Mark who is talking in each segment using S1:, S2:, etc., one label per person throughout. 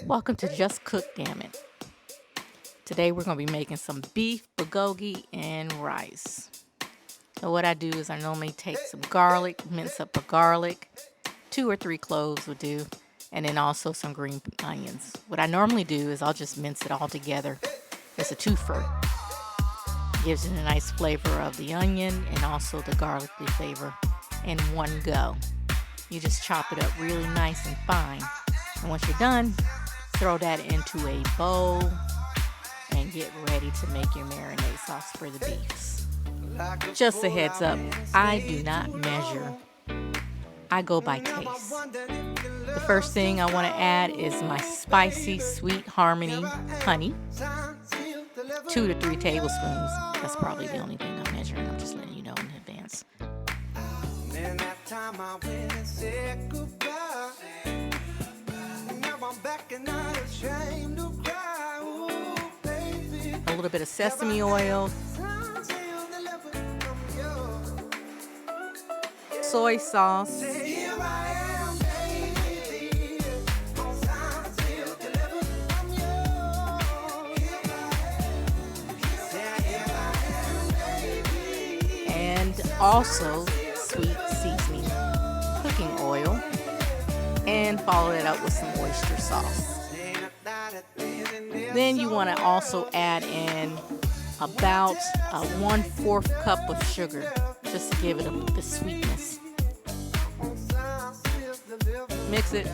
S1: Welcome to Just Cook Damn It. Today we're going to be making some beef bulgogi and rice. So what I do is I normally take some garlic, mince up a garlic, 2 or 3 cloves will do, and then also some green onions. What I normally do is I'll just mince it all together. It's a twofer. Gives it a nice flavor of the onion and also the garlicky flavor in one go. You just chop it up really nice and fine. And once you're done, throw that into a bowl and get ready to make your marinade sauce for the beefs. Just a heads up, I do not measure. I go by taste. The first thing I want to add is my spicy sweet harmony honey. 2 to 3 tablespoons. That's probably the only thing I'm measuring. I'm just letting you know in advance. A little bit of sesame oil, soy sauce, and also sweet seasoning cooking oil, and follow it up with some oyster sauce. Then you want to also add in about 1/4 cup of sugar, just to give it the sweetness. Mix it,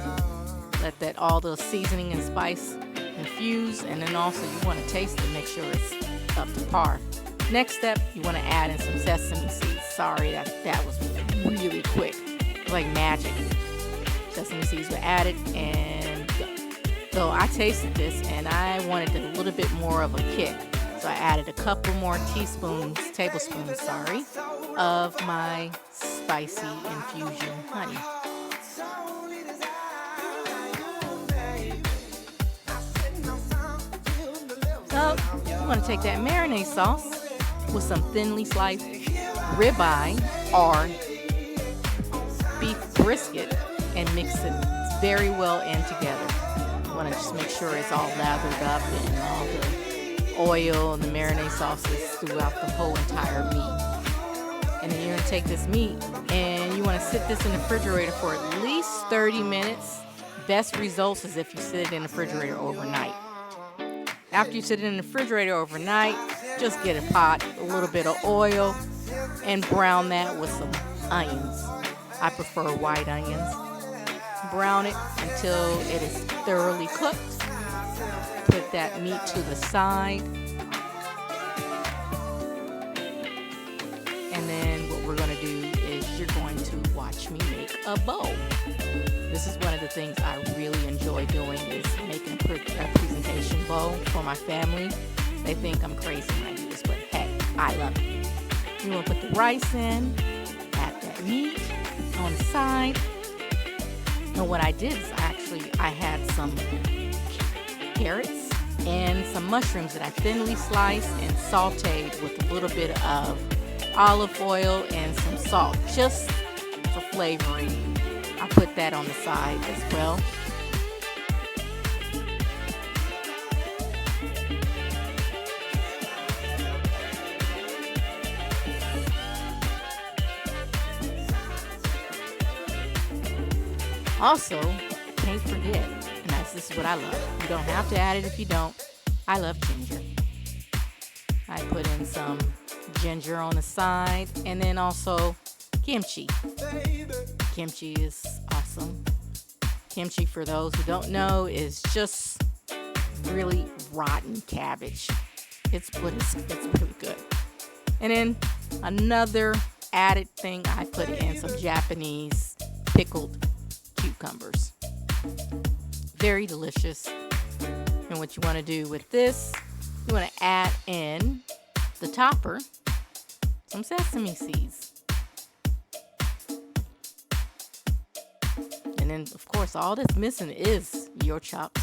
S1: let all the seasoning and spice infuse, and then also you want to taste it, make sure it's up to par. Next step, you want to add in some sesame seeds. Sorry, that was really quick. It's like magic. Sesame seeds were added, and so I tasted this and I wanted a little bit more of a kick. So I added a couple more tablespoons, of my spicy infusion honey. So you want to take that marinade sauce with some thinly sliced ribeye or beef brisket and mix it very well in together. You want to just make sure it's all lathered up and all the oil and the marinade sauces throughout the whole entire meat. And then you're going to take this meat and you want to sit this in the refrigerator for at least 30 minutes. Best results is if you sit it in the refrigerator overnight. After you sit it in the refrigerator overnight, just get a pot, a little bit of oil, and brown that with some onions. I prefer white onions. Brown it until it is thoroughly cooked. Put that meat to the side. And then what we're going to do is you're going to watch me make a bowl. This is one of the things I really enjoy doing, is making a presentation bowl for my family. They think I'm crazy when I do this, but hey, I love it. You want to put the rice in, add that meat on the side. And what I did is I had some carrots and some mushrooms that I thinly sliced and sauteed with a little bit of olive oil and some salt, just for flavoring. I put that on the side as well. Also, can't forget, and this is what I love. You don't have to add it if you don't. I love ginger. I put in some ginger on the side, and then also kimchi. Kimchi is awesome. Kimchi, for those who don't know, is just really rotten cabbage. It's really good. And then another added thing, I put in some Japanese pickled cucumbers. Very delicious. And what you want to do with this, you want to add in the topper some sesame seeds. And then, of course, all that's missing is your chopped